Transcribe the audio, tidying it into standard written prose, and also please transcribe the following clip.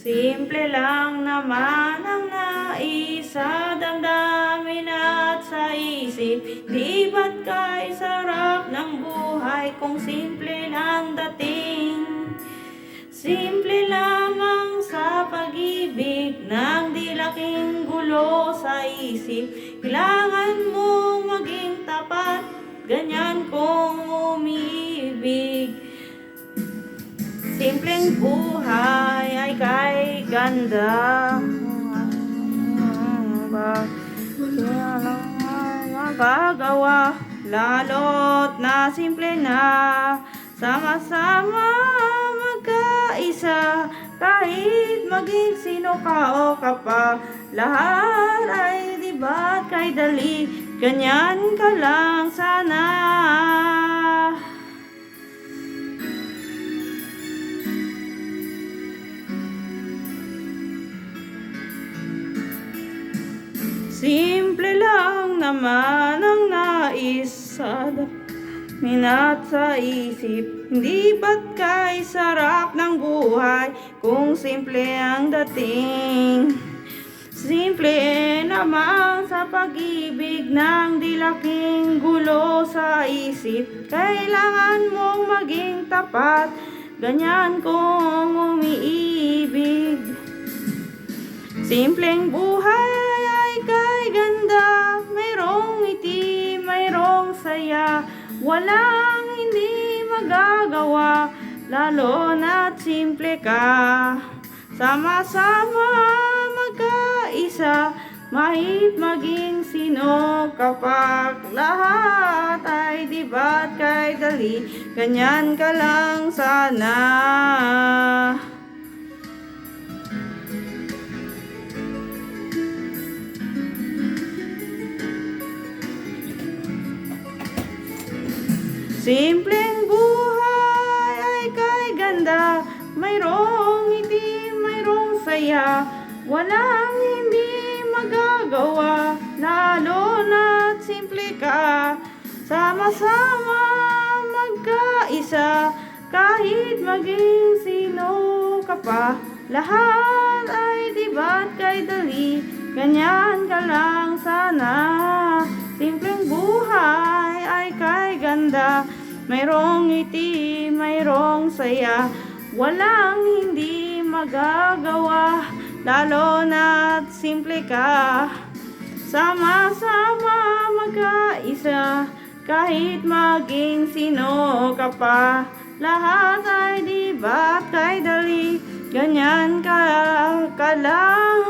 Simple lang naman ang nais sa damdamin at sa isip. Di ba't kay sarap ng buhay kung simple lang dating? Simple lamang sa pag-ibig nang di laking gulo sa isip. Kailangan mong maging tapat, ganyan kung umiibig. Simpleng buhay ay kay ganda. Kaya lang magagawa, lalo't na simple na. Sama-sama magkaisa, kahit maging sino ka o ka pa. Lahat ay di ba't kay dali, ganyan ka lang sana. Simple lang naman ang nais sa damin at sa isip. Hindi ba't kay sarap ng buhay kung simple ang dating? Simple naman sa pag-ibig nang di laking gulo sa isip. Kailangan mong maging tapat, ganyan kung umiibig. Simpleng buhay ay kay ganda, mayroong ngiti, mayroong saya. Walang hindi magagawa, lalo na't simple ka. Sama-sama magkaisa, mahit maging sino kapag lahat ay di ba't kay dali, ganyan ka lang sana. Simpleng buhay ay kay ganda, mayroong ngiti, mayroong saya. Walang hindi magagawa, lalo na't simple ka. Sama-sama magkaisa, kahit maging sino ka pa. Lahat ay di ba't kay dali, ganyan ka lang sana. Simpleng buhay ay kay ganda, mayroong ngiti, mayroong saya. Walang hindi magagawa, lalo na't simple ka. Sama-sama magkaisa, kahit maging sino ka pa. Lahat ay di ba't kay dali, ganyan ka lang, ka lang.